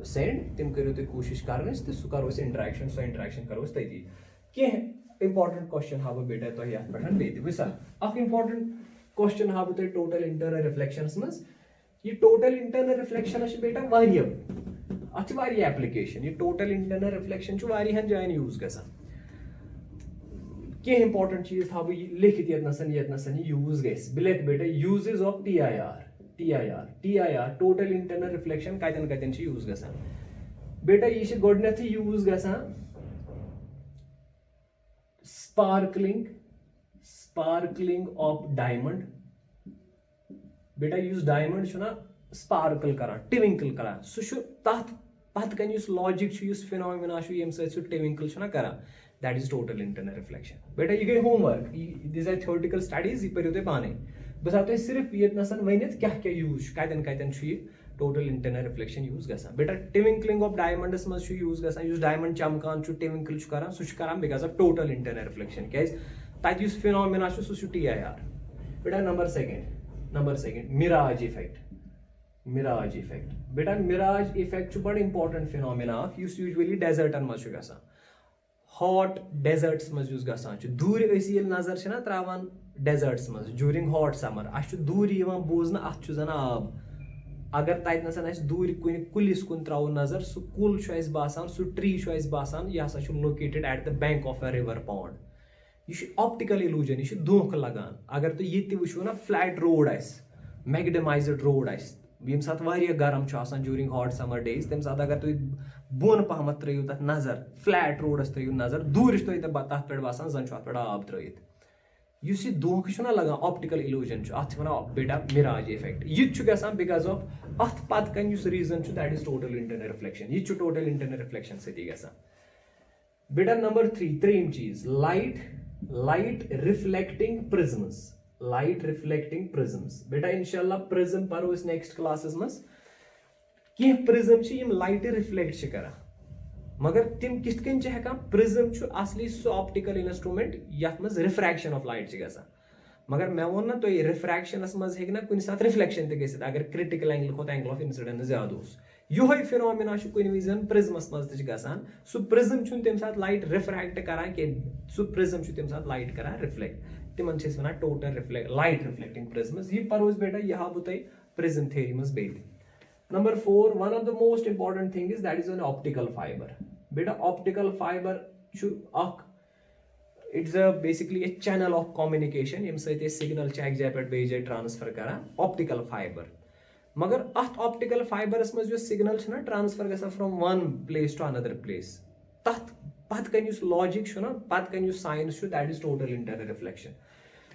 सेंड तम करू तुम कोशिश कर सह करो इंटरेक्शन सो इंटरेक्शन करो तथी कह इंपॉर्टेंट क्वेश्चन हाव बेटा तुम ये पे वसा इंपॉर्टेंट क्वेश्चन हाव तुम टोटल इंटरनल रिफ्लेक्शंस मज ये टोटल इंटरनल रिफ्लेक्शन बेटा अत एप्लीकेशन ये टोटल इंटरनल रिफ्लेक्शन जायन यूज गसान कह इंपॉर्टेंट चीज था लिखित ये यूज गस बिलेट बेटा uses of TIR total internal reflection कतन यूज गसान बेटा यह गोडनेथ यूज गसान स्पार्कलिंग ऑफ डायमंड बेटा यूज डायमंड छुना स्पार्कल करान टिविंकल करान सह तथ पत कन लॉजिक फिनोमिना यम सह टिविंकल छुना करान that is total internal reflection बेटा ये गई homework these are theoretical studies ये पढ़ियो तुम पाने बस आप सिर्फ ये वनित क्या क्या यूज कतन टोटल इंटरनल रिफ्लेक्शन यूज गसान बेटा टिविंकलिंग ऑफ डायमंडस मज यूज गसान डायमंड चमकान टिविंकल करान सह करान because of total internal reflection क्या तत फिनोमिना सह TIR बेटा नंबर सेकंड मिराज इफेक्ट बेटा मिराज इफेक्ट बड़ इंपॉर्टेंट फिनोमिना यूजुअली डेजर्टन मज गसान हॉट डेजर्ट्स मज गसान दूर नजर ना त्रावान डेजर्ट्स मज ड्यूरिंग हॉट समर अस दूर बोजन अत जन आब अगर तत दूर कुन कुलिस कुन त्रो नजर सह कुल बासान सह ट्री बासान यह हसा located at the bank of a river pond यह ऑप्टिकल इल्यूजन यह धोख लगान अगर तुम ये वो ना फ्लैट रोड मैगडमाइज्ड रोड यम सात गरम ड्यूरिंग हॉट समर डेज तम सात अगर तुम बोन पहम त्रो तथ नजर फ्लैट रोडस त्रो नजर दूर तथ पे बसान जन पे आब त्रित धोख लगान ऑप्टिकल इल्यूजन अत बेटा मिराज इफेक्ट यह गसान बिकॉज ऑफ अत पत कन reason that is total internal reflection यह टोटल इंटरनल रिफ्लेक्शन सती गसान बेटा नंबर 3 त्रीम चीज लाइट रिफ्लेक्टिंग प्रिज्म्स बेटा इंशाल्लाह प्रिज्म पढ़ो नेक्स्ट क्लासेस मज कह प्रिज्म लाइट रिफ्लेक्ट करा मगर तम कित कन हेकान प्रिज्म असली सह ऑप्टिकल इंस्ट्रूमेंट यथ मज रिफ्रैक्शन ऑफ लाइट गसान मगर मे वो ना तुम रिफ्रैक्शनस मज हे ना कुछ साथ रिफ्लेक्शन तक अगर critical angle Khot angle of incidence ज्यादा यह फिनोमिना कुन विज प्रिज्मस मज गसान सह प्रिज्म तम साथ लाइट रिफ्रैक्ट करान सह प्रिज्म तम साथ लाइट करान रिफ्लेक्ट तिमन वन टोटल लाइट रिफ्लेक्टिंग प्रिज्मस यह पढ़ो बेटा यह हाव तुम prism theory must be. Number 4, one of the most important thing is that is an optical fiber. Beta optical fiber it's basically a channel of communication. Yem saite signal check jay pe beje transfer kara optical fiber. Magar at optical fiber mas jo signal chna transfer gasa from one place to another place. Tat pat can use logic shuna, pat can use science shu, that is total internal reflection.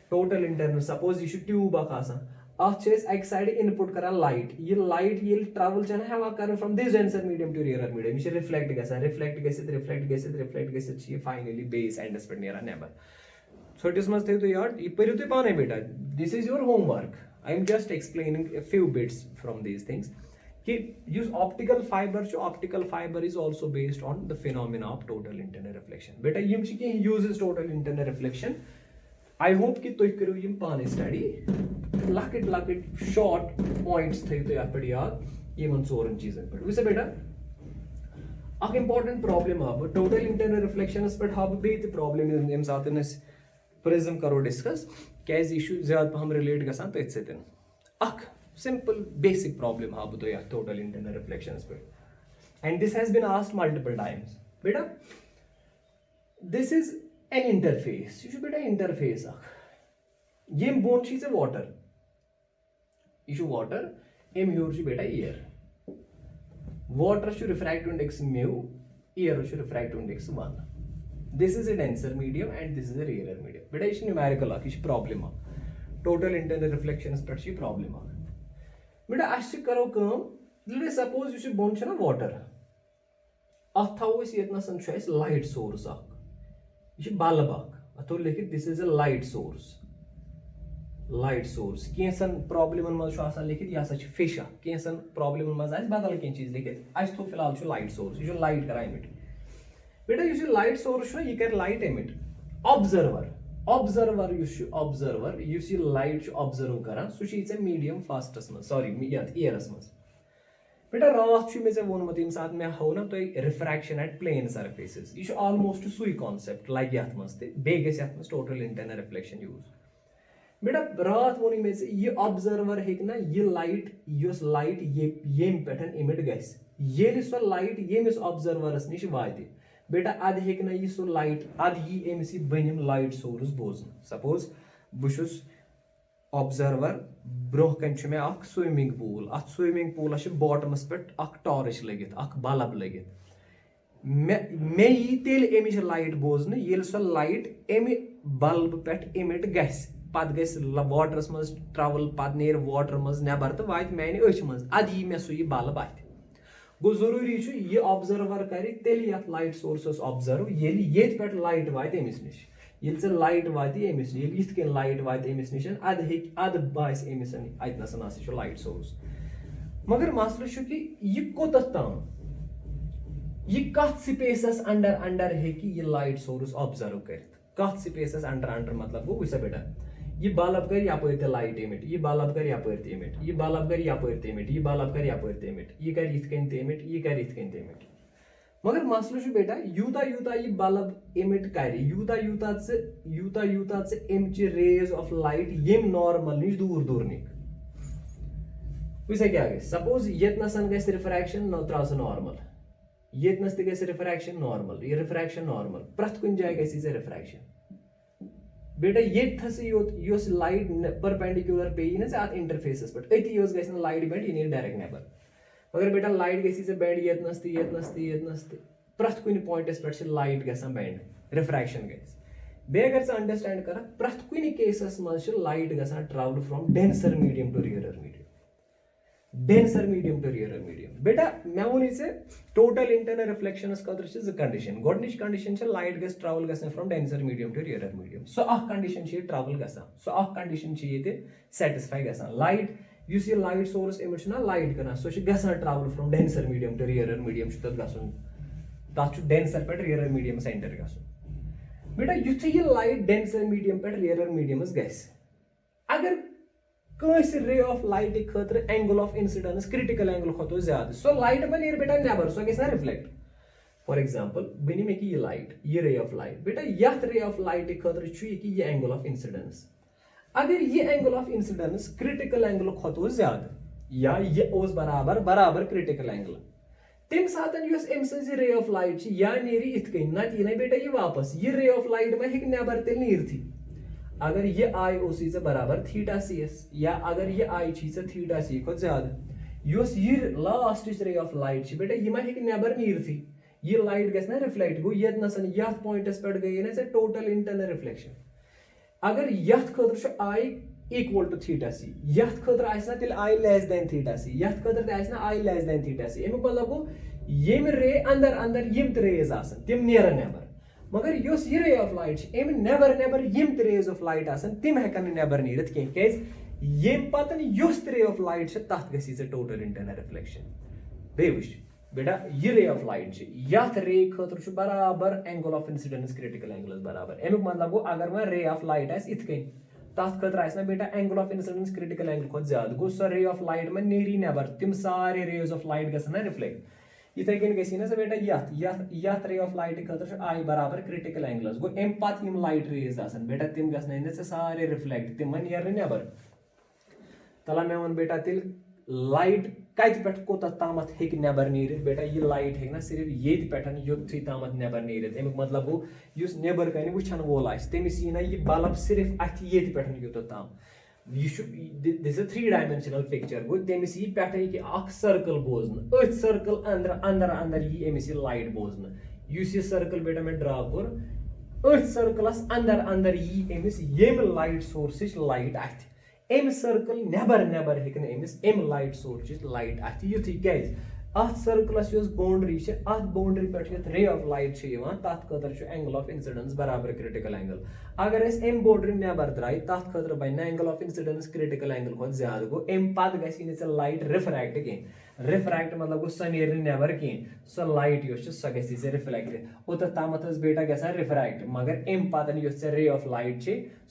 Total internal, suppose you should tube akasa. Chase side input kara light. Ye light ye travel chana have occur from this denser medium to rarer medium. You should reflect gasa, finally base and split near a never. So it is must have to yard. This is your homework. I am just explaining a few bits from these things. Use optical fiber. So optical fiber is also based on the phenomena of total internal reflection. Beta uses total internal reflection. I hope कि तुम करो ये पाने study. Lucky short points थे तो यार पढ़ी याद ये मंसूरन चीज़ें पढ़. वैसे बेटा एक important problem आप total internal reflection इस पर आप भी तो problem इस साथ ने prism करो discuss कैस issue ज़्यादा हम relate कर सकते हैं इससे दिन. एक simple basic problem आप तो यार total internal reflection इस पर. And this has been asked multiple times. बेटा this is an interface. You should be an interface. ये bone sheet is water. You should water. M here should be air. Water should refractive index mu. Air should refractive index 1. This is a denser medium and this is a rarer medium. But it's numerical. It's problem. Total internal reflection is a problem. But I should let's suppose you should bone water. Light source. This is bulb. This is a light source. Light source. Kaisan problem on mas shasa likit ya such fish. Kaisan problem on mas as badal kain cheez likit. As to filal show light source. You should light kara emit. Beta you should light source show you can light emit. Observer. You should observer. You see light observe kara. So she is a medium fastest mas. Sorry, ears mas. Beta raw me se one matim sath mein ho na to refraction at plane surfaces. You should almost sui concept like yath mas the biggest yath mas total internal reflection use. Beta raw one में से ये observer है कि ना ये light ये pattern emit guys. ये list light ये मिस observer अस निश वायते. Beta आध है कि ना ये सो light आध ये एमसी बनिम light source बोझन. Suppose बुशुस observer ब्रोह कंच में आक swimming pool. आक swimming pool अशे bottom स्पेट आक torch लगित आक bulb लगित. मैं ये तेल एमिश light बोझन ये list light Ammy bulb pet emit guys. Pad guys water must travel pad near water must never the white man must adi me so ye bulb aith. Go zaruri chu ye observer kari teli at light sources observe yeli yet pet light white emis nish. Yel's a light white emis yel it can light white emis nish and ad bias emission aitna sanasi light source. Magar master shu ki ye kotastam ye kat spaces under hai ki ye light source observe karit. Kat spaces under matlab wo वैसा बेटा ये bulb कर या पर light emit, ये bulb कर या पर emit, ये bulb कर या पर emit, ये bulb कर या पर emit, ये कर इसके emit, ये कर इसके emit. मगर मसला शु बेटा यूता ये bulb emit करी, यूता से एमची rays of light ये normal निश दूर निक. वैसे क्या है? Suppose ये इतना सन गैस refraction न त्रास normal, ये इतना स्थिति गैस refraction normal, ये refraction normal, प्रत कुछ जाएगा इसी से refraction. बेटा ये थसी योस लाइट परपेंडिकुलर पे ही ना से आत इंटरफेसेस पर एती योस गैस ना लाइट बेंड ये डायरेक्ट नेबर मगर बेटा लाइट गैस से बेंड ये नस्ती प्रथ कुन पॉइंट इस पर से लाइट गैस बेंड रिफ्रैक्शन गैस बे अगर से अंडरस्टैंड करा प्रथ कुन केसेस में से लाइट गैस travel from denser medium to rare medium बेटा मैं वो से टोटल इंटरनल रिफ्लेक्शन इस कदर से कंडीशन गोडनिश कंडीशन से लाइट गैस ट्रैवल गैस from denser medium to rare medium सो अ कंडीशन से ट्रैवल गैस सो अ कंडीशन से ये सैटिस्फाई गैस लाइट यूस ये लाइट सोर्स इमेज ना लाइट करना सो गैस travel from denser medium to rare medium से तक गसन ताच डेंसर पे रेयर मीडियम से एंटर गसन बेटा युथ ये लाइट डेंसर मीडियम पे रेयर मीडियम गैस अगर रे ऑफ लाइट खतर angle of incidence critical angle खतो ज्यादा सो लाइट में नेर बेटा नेबर सो गैस रिफ्लेक्ट फॉर एग्जांपल बनी में कि ये लाइट ये रे ऑफ लाइट बेटा यथ रे ऑफ लाइट खतर छु कि ये एंगल ऑफ इंसिडेंस अगर ये angle of incidence critical angle खतो ज्यादा या ये ओस बराबर बराबर क्रिटिकल एंगल तम सात अम रे ऑफ लाइट या नेरी इत कन नत यह बेटा ये वापस ये रे ऑफ लाइट मा हेक नेबर तेल नीरथी अगर ये आई ओ सी बराबर थीटा सी एस या अगर ये आई थीटा सी खुद ज्यादा युस ये लास्ट रे ऑफ लाइट बेटा यह मा हेक नेबर नीरथी ये लाइट गस ना रिफ्लेक्ट गो ये नसन यथ पॉइंटस पे गई ना टोटल इंटरनल रिफ्लेक्शन अगर यथ खतर आई इक्वल टू थीटा सी यथ खतर आसना तेल आई लेस देन थीटा सी यथ खतर आसना आई लेस देन थीटा सी अमुक मतलब गो यम रे अंदर अंदर यम त रेज आसन तिम नेरन नेबर मगर योस ये रे ऑफ लाइट एम नेबर नेबर यम त रेज ऑफ लाइट आसन तिम हेकन नेबर नीरत के केज यम पतन योस रे ऑफ लाइट तथ गसी टोटल इंटरनल रिफ्लेक्शन बे वुच बेटा ये रे ऑफ लाइट यथ रे खतर बराबर angle of incidence critical angle बराबर अमुक मतलब गो अगर वह रे ऑफ लाइट आस इत कन तथ खतर आस ना बेटा angle of incidence critical angle खुद ज्यादा गो सो रे ऑफ लाइट में नेरी नेबर तिम सारे रेज ऑफ लाइट गसन ना रिफ्लेक्ट इथे कन गसी ना बेटा यथ रे ऑफ लाइट खतर आई बराबर क्रिटिकल एंगल गो एम पत यम लाइट रेज आसन बेटा तिम गसन सारे रिफ्लेक्ट तिम नेर नेबर तला मे वन बेटा तिल लाइट कत पे कोत तामत हेक नेबर नीरित बेटा ये लाइट हेक ना सिर्फ ये पे योथी तामत नेबर नीरित अमुक मतलब गो युस नेबर कन वुछन वोल आस तमिस यी ना ये बल्ब सिर्फ अथ ये पे योत ताम यह दिस अ 3 डायमेंशनल पिक्चर गो तमिस यी पे कि अख सर्कल बोजन अथ सर्कल अंदर अंदर अंदर यी अमिस ये लाइट बोजन युस ये सर्कल बेटा मैं ड्रा कोर अथ सर्कलस अंदर अंदर यी अमिस यम लाइट सोर्स लाइट अथ एम सर्कल नेबर नेबर हेकन एमिस एम लाइट सोर्स लाइट अथ युथी कैज अथ सर्कलस योस बाउंड्री अथ बाउंड्री पे रे ऑफ लाइट तथ खतर एंगल ऑफ इंसिडेंस बराबर क्रिटिकल एंगल अगर एम बाउंड्री नेबर द्राय तथ खतर बन angle of incidence critical angle खुद ज्यादा गो एम पत गसी लाइट रिफ्रैक्ट कह रिफ्रैक्ट मतलब गो सो नेर नेबर कह सो लाइट सो गसी रिफ्लेक्ट ओत तामत बेटा ग रिफ्रैक्ट मगर एम पतन रे ऑफ लाइट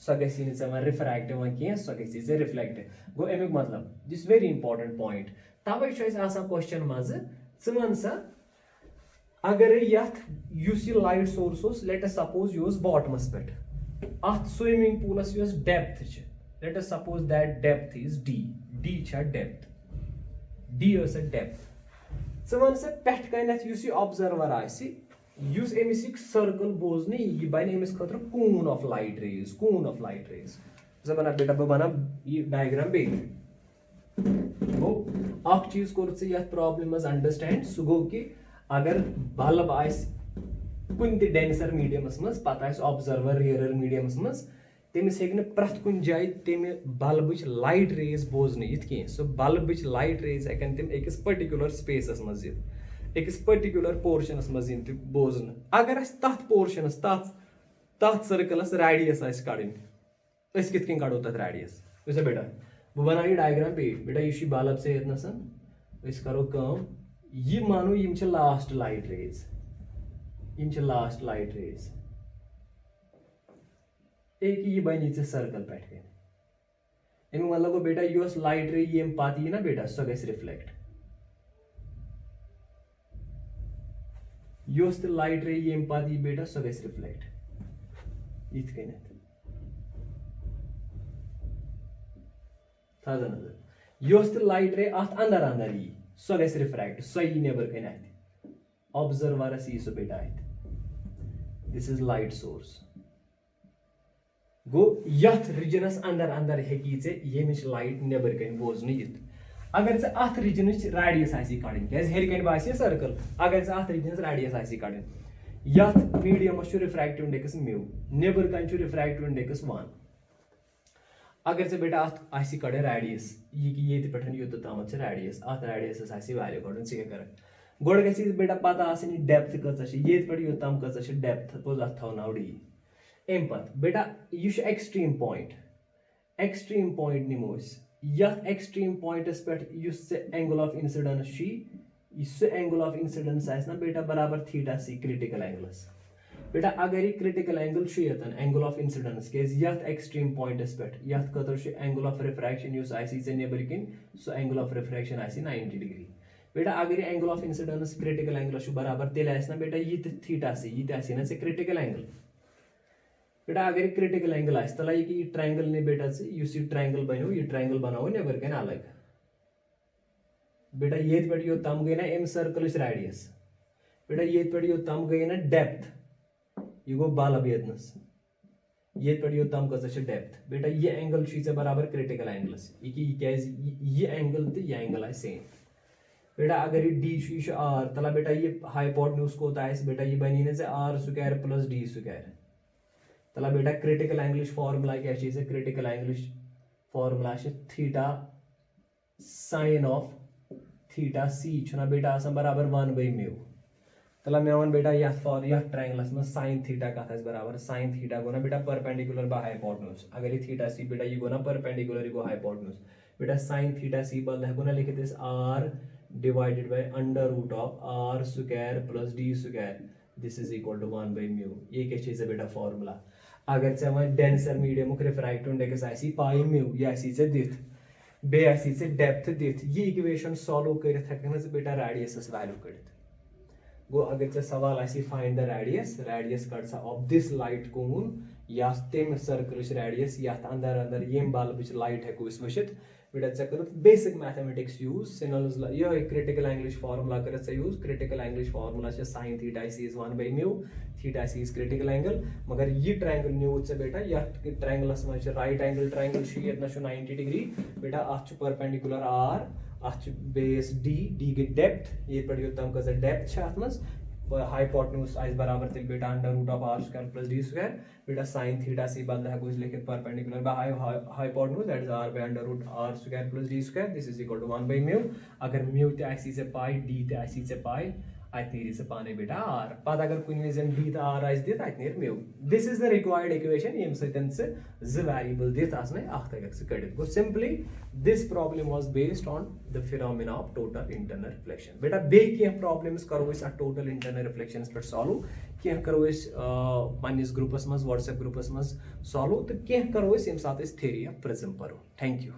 सो गसी रिफ्रैक्ट कह सो गसी रिफ्लेक्ट गो अमुक मतलब दिस वेरी इंपॉर्टेंट पॉइंट तवे क्वेश्चन मज वन सा अगर यह light source let us suppose यह बॉटमस पे अत स्विमिंग पूलस depth let us suppose that depth is d d depth d depth वन सा पेट कन ऑब्जर्वर आमिस सर्कल बोजन यह बन अमिस खतर कून ऑफ लाइट रेज बना बेटा बह बना यह डायग्राम बे गो अख चीज कोर प्रॉब्लम अंडरस्टैंड सह गो कि अगर बल्ब कुन डेंसर मीडियमस मज पत ऑब्जर्वर रियरर मीडियमस मज तमिस हेक प्रथ कुन जाय तम बल्ब लाइट रेज बोजन इत कह सो बल्ब लाइट रेज हेकन तम अकिस पर्टिकुलर स्पेसस मज अकिस पर्टिकुलर पोर्शनस मज बोजन अगर तथ पोर्शनस तथ सर्कलस रेडियस कड़न कित कड़ो तथ रेडियस वैसे बेटा बह बना यह डायग्राम पे बेटा यह बल्ब से ये करो कम यह मानो यम लास्ट लाइट रेज एक यह बन सर्कल पे अमुक मतलब गो बेटा यह लाइट रे यम पत यी ना बेटा सो गस रिफ्लेक्ट यह लाइट रे यम पत यी बेटा सो गस रिफ्लेक्ट इत कन यह लाइट रे अत अंदर अंदर यी सो गस रिफ्रैक्ट सो यी नेबर कन अत ऑब्जर्वरस यी सो बेटा अत दिस इज लाइट सोर्स गो यथ रीजनस अंदर अंदर हेकी यमिच लाइट नेबर कन बोजन यित अगर चे अथ रीजनच रेडियस आसी कड़न क्या हेर कन बासी सर्कल अगर चे अथ रीजनस रेडियस आसी कड़न यथ मीडियमस रिफ्रैक्टिव इंडेक्स म्यू नेबर कन रिफ्रैक्टिव इंडेक्स 1 अगर चे बेटा अत आसी कड़े रेडियस ये पे योत तामत रेडियस अत रेडियस आसी वैल्यू कड़न चे क्या गोड़ गसी बेटा पता आसनी डेप्थ कच ये पे योत ताम कच डेप्थ पोज अत थवनाव डी अम पत बेटा यह एक्सट्रीम पॉइंट निमो यथ एक्सट्रीम पॉइंटस पे angle of incidence angle of incidence ना बेटा बराबर थीटा सी क्रिटिकल एंगलस बेटा अगर यह क्रिटिकल एंगल यतन एंगल ऑफ इंसिडेंस क्या एक्सट्रीम पॉइंटस पे यथ खतर एंगल ऑफ रिफ्रैक्शन नेबर कन सो एंगल ऑफ रिफ्रैक्शन 90 डिग्री बेटा अगर यह angle of incidence critical angle बराबर तेल ना बेटा यह थीटा सी यह ना क्रिटिकल एंगल बेटा अगर क्रिटिकल एंगल तला कि यह ट्रायंगल ने बेटा ट्रायंगल बनो यह ट्रायंगल बनाओ नेबर कन अलग बेटा ये पे यो तम गई ना एम सर्कल रेडियस बेटा ये पे यो तम गई ना डेप्थ ये गो बल्ब येतनस ये पे यो तम कस डेप्थ बेटा ये एंगल बराबर क्रिटिकल एंगलस ये एंगल तो ये एंगल है सेम बेटा अगर ये डी आर तला बेटा ये हाइपोटेन्यूज को बेटा ये बनी ना r square plus d square तला बेटा क्रिटिकल एंगलिश फार्मूला क्या चीज है क्रिटिकल एंगलिश formula theta sine of theta c छुना बेटा आसान बराबर 1/μ तला मैं वन बेटा यह फॉर यह ट्रायंगलस में sin थीटा का बराबर sin थीटा को ना बेटा परपेंडिकुलर बाय हाइपोटेन्यूज अगर ये थीटा सी बेटा ये को ना परपेंडिकुलर को हाइपोटेन्यूज बेटा sin थीटा सी बल है को ना लिखते इस r divided by under root of r square plus d square this is equal to 1/μ ये क्या चीज है बेटा फार्मूला अगर से हमारे डेंसर मीडियम को रिफ्रैक्टिव इंडेक्स ऐसी पाई म्यू ये ऐसी से दिथ बे ऐसी से डेप्थ दिथ ये इक्वेशन सॉल्व करत हकन से बेटा रेडियस वैल्यू करत गो अगर से सवाल ऐसी फाइंड द रेडियस कट सा ऑफ दिस लाइट कोन या तेम सर्कल रेडियस या अंदर अंदर ये बल्ब विच लाइट है को इस वशित बेटा चेक करो बेसिक मैथमेटिक्स यूज सिनल्स ये क्रिटिकल एंगलिश फार्मूला करत से यूज क्रिटिकल एंगलिश फार्मूला से sin theta is 1/μ theta is critical angle मगर ये ट्रायंगल न्यू से बेटा या ट्रायंगलस में राइट एंगल ट्रायंगल शी इतना 90 डिग्री बेटा आछ परपेंडिकुलर r आछ बेस d के डेप्थ ये पड़ियो तम का डेप्थ छ आत्मस हाइपोटेन्यूज आइस बराबर तिल बेटा under root of r square plus d square बेटा sin थीटा सी बंद है कुछ लिखे perpendicular by hypotenuse that is r by under root r square plus d square this is equal to 1/μ अगर mu ते ऐसी से पाई d ते ऐसी से पाई आतनीर से पाने बेटा r पद अगर कुन रीजन d ते r आइस दित आतनीर mu this is the required equation यम सतन से ज वेरिएबल दित आसने अख तक से कडित गो simply this problem was based on the phenomena of total internal reflection बेटा बे के प्रॉब्लम्स करो इस टोटल इंटरनल रिफ्लेक्शंस पर सॉल्व के करो इस पन्निस ग्रुपस मस व्हाट्सएप ग्रुपस मस सॉल्व तो के करो इस यम साथ इस थ्योरी ऑफ प्रिज्म परो थैंक यू